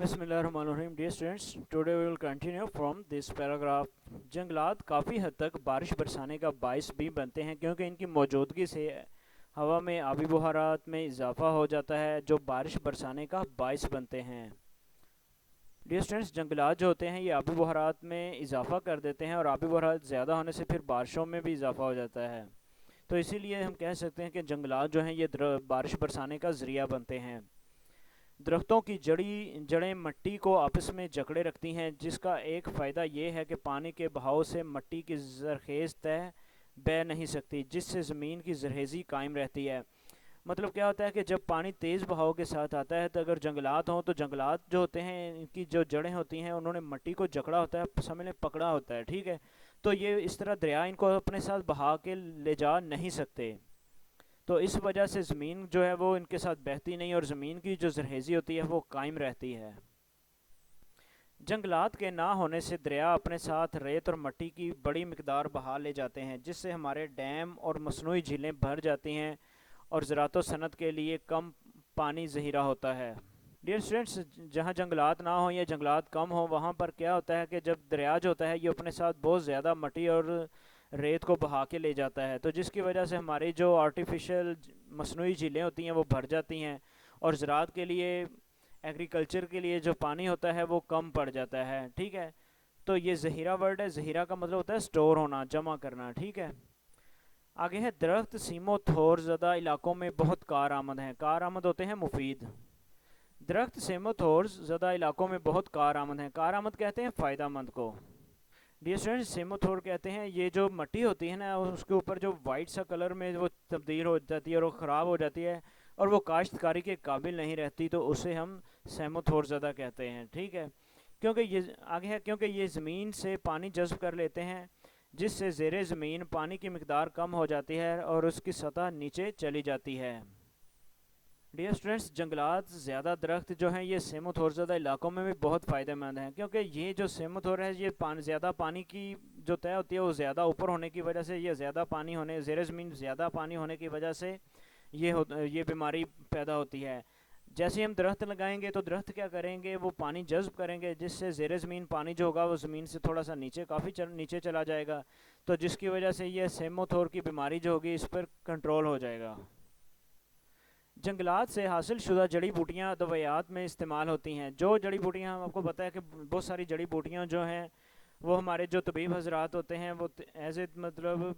बिस्मिल्लाहिर्रहमानिर्रहीम। Dear students, today we will continue from this paragraph. जंगलात काफ़ी हद तक बारिश बरसाने का बायस भी बनते हैं क्योंकि इनकी मौजूदगी से हवा में आबी बुहारात में इजाफा हो जाता है जो बारिश बरसाने का बायस बनते हैं। डियर स्टूडेंट्स, जंगलात जो होते हैं ये आबी बुहारात में इजाफा कर देते हैं और आबी बुहारात ज़्यादा होने से फिर बारिशों में भी इजाफा हो जाता है। तो इसीलिए हम कह सकते हैं कि जंगलात जो हैं ये बारिश बरसाने का ज़रिया बनते हैं। दरख्तों की जड़ें मिट्टी को आपस में जकड़े रखती हैं, जिसका एक फ़ायदा ये है कि पानी के बहाव से मिट्टी की ज़रखेज़ तह बह नहीं सकती, जिससे ज़मीन की जरहेज़ी कायम रहती है। मतलब क्या होता है कि जब पानी तेज़ बहाव के साथ आता है तो अगर जंगलात हों तो जंगलात जो होते हैं इनकी जो जड़ें होती हैं उन्होंने मिट्टी को जकड़ा होता है, समझ लें पकड़ा होता है, ठीक है। तो ये इस तरह दरिया इनको अपने साथ बहा के ले जा नहीं सकते। तो इस वजह से ज़मीन जो है वो इनके साथ बहती नहीं और ज़मीन की जो जरहेज़ी होती है वो कायम रहती है। जंगलात के ना होने से दरिया अपने साथ रेत और मिट्टी की बड़ी मिकदार बहा ले जाते हैं, जिससे हमारे डैम और मसनूई झीलें भर जाती हैं और ज़राअत व सनत के लिए कम पानी ज़हीरा होता है। डियर स्टूडेंट्स, जहाँ जंगलात ना हो या जंगलात कम हो वहाँ पर क्या होता है कि जब दरिया जो होता है ये अपने साथ बहुत ज़्यादा मिट्टी और रेत को बहा के ले जाता है, तो जिसकी वजह से हमारी जो आर्टिफिशियल मसनूई झीलें होती हैं वो भर जाती हैं और ज़राअत के लिए, एग्रीकल्चर के लिए जो पानी होता है वो कम पड़ जाता है, ठीक है। तो ये ज़हीरा वर्ड है, ज़हीरा का मतलब होता है स्टोर होना, जमा करना, ठीक है। आगे है दरख्त सीमो थोर ज़दा इलाकों में बहुत कार आमद हैं। कार आमद होते हैं मुफीद। दरख्त सीमो थोर ज़दा इलाकों में बहुत कार आमद हैं। कार आमद कहते हैं फ़ायदा मंद को। डियर स्टूडेंट्स, सेमोथोर कहते हैं ये जो मिट्टी होती है ना उसके ऊपर जो वाइट सा कलर में वो तब्दील हो जाती है और वो ख़राब हो जाती है और वो काश्तकारी के काबिल नहीं रहती, तो उसे हम सेमोथोर ज़्यादा कहते हैं, ठीक है। क्योंकि ये आगे है क्योंकि ये ज़मीन से पानी जज़्ब कर लेते हैं, जिससे ज़ेरे ज़मीन पानी की मिकदार कम हो जाती है और उसकी सतह नीचे चली जाती है। डियर स्टूडेंट्स, जंगलात ज़्यादा दरख्त जो हैं ये सेमोथोर ज़्यादा इलाकों में भी बहुत फ़ायदेमंद हैं, क्योंकि ये जो सेमोथोर है ये ज़्यादा पानी की जो तय होती है वो ज़्यादा ऊपर होने की वजह से, ये ज़्यादा पानी होने, ज़ेर ज़मीन ज़्यादा पानी होने की वजह से ये बीमारी पैदा होती है। जैसे ही हम दरख्त लगाएंगे तो दरख्त क्या करेंगे, वो पानी जज़्ब करेंगे, जिससे ज़ेर ज़मीन पानी जो होगा वो ज़मीन से थोड़ा सा नीचे नीचे चला जाएगा, तो जिसकी वजह से ये सेमोथोर की बीमारी जो होगी इस पर कंट्रोल हो जाएगा। जंगलात से हासिल शुदा जड़ी बूटियाँ दवायात में इस्तेमाल होती हैं। जो जड़ी बूटियाँ, हम आपको पता है कि बहुत सारी जड़ी बूटियाँ जो हैं वो हमारे जो तबीब हजरात होते हैं वो एज ए मतलब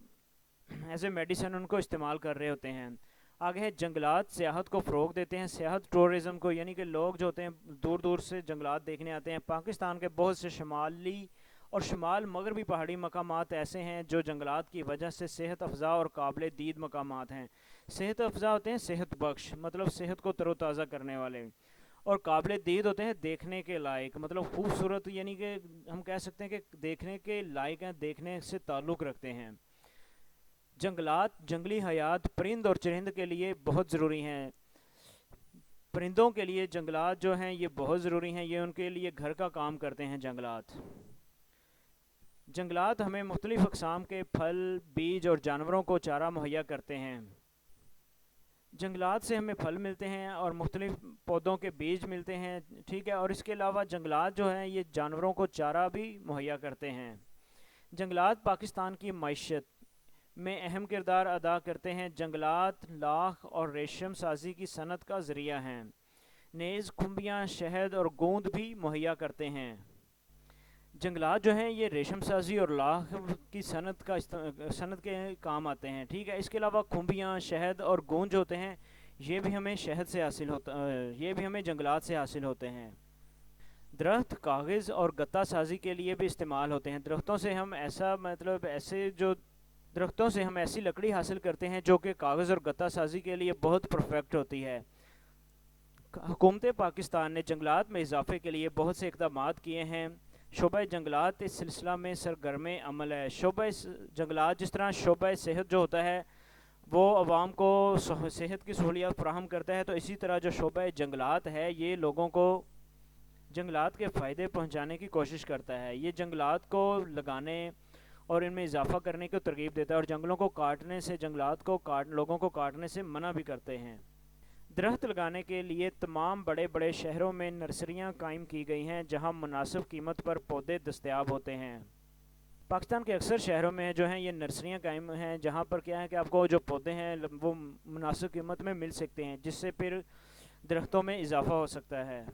एज ए मेडिसिन उनको इस्तेमाल कर रहे होते हैं। आगे है जंगलात सियाहत को फ़रोग देते हैं, सियाहत टूरिज़म को, यानी कि लोग जो होते हैं दूर दूर से जंगलात देखने आते हैं। पाकिस्तान के बहुत से शुमाली और शुमाल मगरबी पहाड़ी मकामात ऐसे हैं जो जंगलात की वजह से सेहत अफ़ज़ा और काबिल दीद मकामात हैं। सेहत अफ़ज़ा होते हैं सेहत बख्श, मतलब सेहत को तरोताज़ा करने वाले, और काबिल दीद होते हैं देखने के लायक, मतलब खूबसूरत, यानी कि हम कह सकते हैं कि देखने के लायक हैं, देखने से ताल्लुक़ रखते हैं। जंगलात जंगली हयात परिंद और चरिंद के लिए बहुत ज़रूरी हैं। परिंदों के लिए जंगलात जो हैं ये बहुत ज़रूरी हैं, ये उनके लिए घर का काम करते हैं जंगलात। जंगलात हमें मुख्तलिफ़ अक़साम के फल, बीज और जानवरों को चारा मुहैया करते हैं। जंगलात से हमें फल मिलते हैं और मुख्तलिफ़ पौधों के बीज मिलते हैं, ठीक है। और इसके अलावा जंगलात जो हैं ये जानवरों को चारा भी मुहैया करते हैं। जंगलात पाकिस्तान की मईशत में अहम किरदार अदा करते हैं। जंगलात लाख और रेशम साजी की सनत का ज़रिया हैं। नेज़ खुम्बियाँ, शहद और गोंद भी मुहैया करते हैं। जंगलात जो हैं ये रेशम साजी और लाख की सनत के काम आते हैं, ठीक है। इसके अलावा खुम्बियाँ, शहद और गोंद जो होते हैं ये भी हमें शहद से हासिल होता ये भी हमें जंगलात से हासिल होते हैं। दरख्त कागज़ और गत्ता साजी के लिए भी इस्तेमाल होते हैं। दरख्तों से हम ऐसी लकड़ी हासिल करते हैं जो कि कागज़ और गत्ता साजी के लिए बहुत परफेक्ट होती है। हुकूमत पाकिस्तान ने जंगलात में इजाफे के लिए बहुत से इक़दाम किए हैं। शोबा जंगलात इस सिलसिला में सरगर्म अमल है। शोबा जंगलात, जिस तरह शोबा सेहत जो होता है वो आवाम को सेहत की सहूलियत फराहम करता है, तो इसी तरह जो शोबा जंगलात है ये लोगों को जंगलात के फ़ायदे पहुँचाने की कोशिश करता है। ये जंगलात को लगाने और इनमें इजाफा करने की तरगीब देता है और जंगलों को काटने से लोगों को काटने से मना भी करते हैं। درخت لگانے کے لیے تمام بڑے بڑے شہروں میں نرسریاں قائم کی گئی ہیں جہاں مناسب قیمت پر پودے دستیاب ہوتے ہیں۔ پاکستان کے اکثر شہروں میں جو ہیں یہ نرسریاں قائم ہیں جہاں پر کیا ہے کہ آپ کو جو پودے ہیں وہ مناسب قیمت میں مل سکتے ہیں، جس سے پھر درختوں میں اضافہ ہو سکتا ہے۔